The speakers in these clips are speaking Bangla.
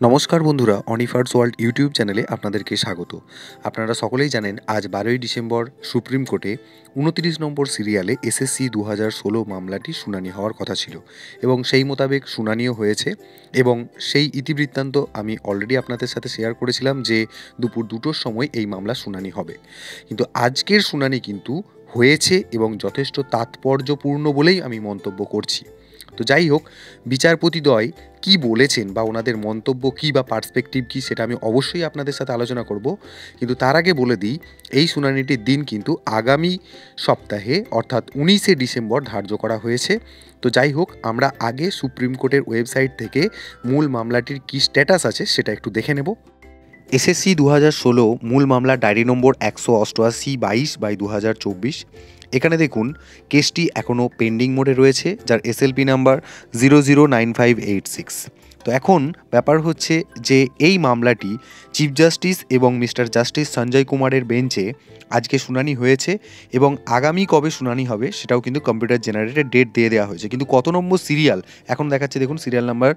নমস্কার বন্ধুরা, অনিফার্স ওয়ার্ল্ড ইউটিউব চ্যানেলে আপনাদেরকে স্বাগত। আপনারা সকলেই জানেন আজ 12ই ডিসেম্বর সুপ্রিম কোর্টে 29 নম্বর সিরিয়ালে এসএসসি 2016 মামলাটি শুনানি হওয়ার কথা ছিল এবং সেই মোতাবেক শুনানিও হয়েছে। এবং সেই ইতিবৃত্তান্ত আমি অলরেডি আপনাদের সাথে শেয়ার করেছিলাম যে দুপুর 2টোর সময় এই মামলা শুনানি হবে, কিন্তু আজকের শুনানি কিন্তু হয়েছে এবং যথেষ্ট তাৎপর্যপূর্ণ বলেই আমি মন্তব্য করছি। তো যাই হোক, বিচারপতিদ্বয় কি বলেছেন বা ওনাদের মন্তব্য কী বা পার্সপেক্টিভ কী সেটা আমি অবশ্যই আপনাদের সাথে আলোচনা করব, কিন্তু তার আগে বলে দিই এই শুনানিটির দিন কিন্তু আগামী সপ্তাহে অর্থাৎ 19শে ডিসেম্বর ধার্য করা হয়েছে। তো যাই হোক, আমরা আগে সুপ্রিম কোর্টের ওয়েবসাইট থেকে মূল মামলাটির কী স্ট্যাটাস আছে সেটা একটু দেখে নেব। এসএসসি 2016 মূল মামলা ডায়েরি নম্বর 188/22/2024। এখানে দেখুন কেসটি এখনও পেন্ডিং মোডে রয়েছে, যার এসএলপি নাম্বার 009586। তো এখন ব্যাপার হচ্ছে যে এই মামলাটি চিফ জাস্টিস এবং মিস্টার জাস্টিস সঞ্জয় কুমারের বেঞ্চে আজকে শুনানি হয়েছে এবং আগামী কবে শুনানি হবে সেটাও কিন্তু কম্পিউটার জেনারেটেড ডেট দিয়ে দেওয়া হয়েছে, কিন্তু কত নম্বর সিরিয়াল এখন দেখাচ্ছে দেখুন সিরিয়াল নাম্বার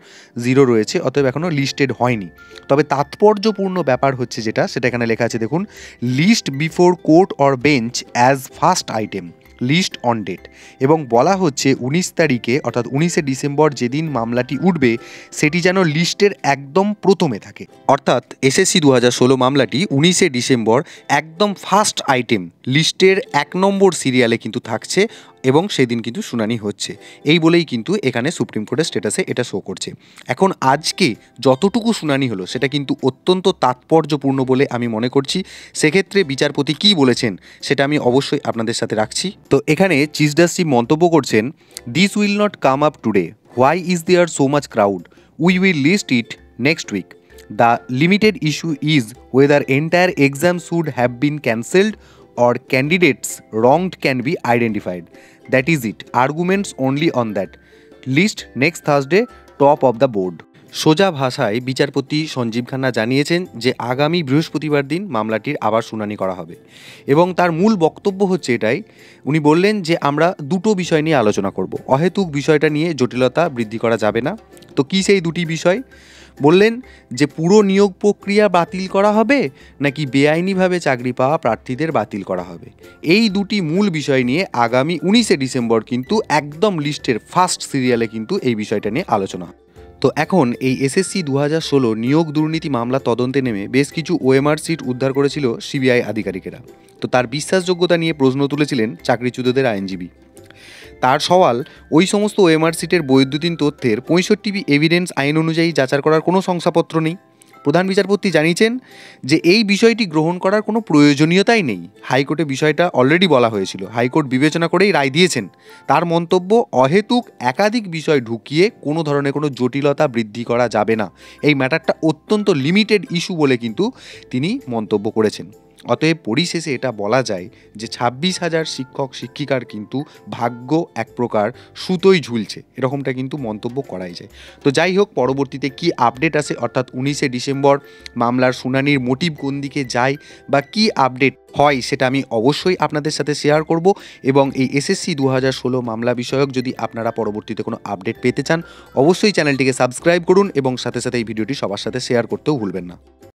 0 রয়েছে, অতএব এখনও লিস্টেড হয়নি। তবে তাৎপর্যপূর্ণ ব্যাপার হচ্ছে সেটা এখানে লেখা আছে দেখুন, list before court or bench as first item, list on date. এবং বলা হচ্ছে 19 তারিখে অর্থাৎ 19শে ডিসেম্বর যেদিন মামলাটি উঠবে সেটি যেন লিস্টের একদম প্রথমে থাকে, অর্থাৎ এসএসসি 2016 মামলাটি 19শে ডিসেম্বর একদম ফার্স্ট আইটেম লিস্টের 1 নম্বর সিরিয়ালে কিন্তু থাকছে এবং সেদিন কিন্তু শুনানি হচ্ছে। এই বলেই কিন্তু এখানে সুপ্রিম কোর্টের স্ট্যাটাসে এটা শো করছে। এখন আজকে যতটুকু শুনানি হলো সেটা কিন্তু অত্যন্ত তাৎপর্যপূর্ণ বলে আমি মনে করছি। সেক্ষেত্রে বিচারপতি কী বলেছেন সেটা আমি অবশ্যই আপনাদের সাথে রাখছি। তো এখানে চিফ জাস্টিস মন্তব্য করছেন, this will not come up today, why is there so much crowd, we will list it next week, the limited issue is whether entire exam should have been cancelled or candidates wronged can be identified. That is it. Arguments only on that. List next Thursday, top of the board. সোজা ভাষায় বিচারপতি সঞ্জীব খান্না জানিয়েছেন যে আগামী বৃহস্পতিবার দিন মামলাটির আবার শুনানি করা হবে এবং তার মূল বক্তব্য হচ্ছে এটাই। উনি বললেন যে আমরা দুটো বিষয় নিয়ে আলোচনা করব, অহেতুক বিষয়টা নিয়ে জটিলতা বৃদ্ধি করা যাবে না। তো কী সেই দুটি বিষয়? বললেন যে পুরো নিয়োগ প্রক্রিয়া বাতিল করা হবে নাকি বেআইনিভাবে চাকরি পাওয়া প্রার্থীদের বাতিল করা হবে, এই দুটি মূল বিষয় নিয়ে আগামী 19শে ডিসেম্বর কিন্তু একদম লিস্টের ফার্স্ট সিরিয়ালে কিন্তু এই বিষয়টা নিয়ে আলোচনা হয়। তো এখন এই এসএসসি 2016 নিয়োগ দুর্নীতি মামলা তদন্তে নেমে বেশ কিছু ওএমআর সিট উদ্ধার করেছিল সিবিআই আধিকারিকেরা। তো তার বিশ্বাসযোগ্যতা নিয়ে প্রশ্ন তুলেছিলেন চাকরিচ্যুতদের আইনজীবী। তার সওয়াল, ওই সমস্ত ওএমআর সিটের বৈদ্যুতিন তথ্যের 65 এভিডেন্স আইন অনুযায়ী যাচার করার কোনো শংসাপত্র নেই। প্রধান বিচারপতি জানিয়েছেন যে এই বিষয়টি গ্রহণ করার কোনো প্রয়োজনীয়তাই নেই, হাইকোর্টে বিষয়টা অলরেডি বলা হয়েছিল, হাইকোর্ট বিবেচনা করেই রায় দিয়েছেন। তার মন্তব্য, অহেতুক একাধিক বিষয় ঢুকিয়ে কোনো ধরনের কোনো জটিলতা বৃদ্ধি করা যাবে না, এই ম্যাটারটা অত্যন্ত লিমিটেড ইস্যু বলে কিন্তু তিনি মন্তব্য করেছেন। অতএব পরিশেষে এটা বলা যায় যে 26,000 শিক্ষক শিক্ষিকার কিন্তু ভাগ্য এক প্রকার সুতোই ঝুলছে, এরকমটা কিন্তু মন্তব্য করাই যায়। তো যাই হোক, পরবর্তীতে কি আপডেট আসে অর্থাৎ 19শে ডিসেম্বর মামলার শুনানির মোটিভ কোন দিকে যায় বা কি আপডেট হয় সেটা আমি অবশ্যই আপনাদের সাথে শেয়ার করব। এবং এই এসএসসি 2016 মামলা বিষয়ক যদি আপনারা পরবর্তীতে কোনো আপডেট পেতে চান অবশ্যই চ্যানেলটিকে সাবস্ক্রাইব করুন এবং সাথে সাথে এই ভিডিওটি সবার সাথে শেয়ার করতেও ভুলবেন না।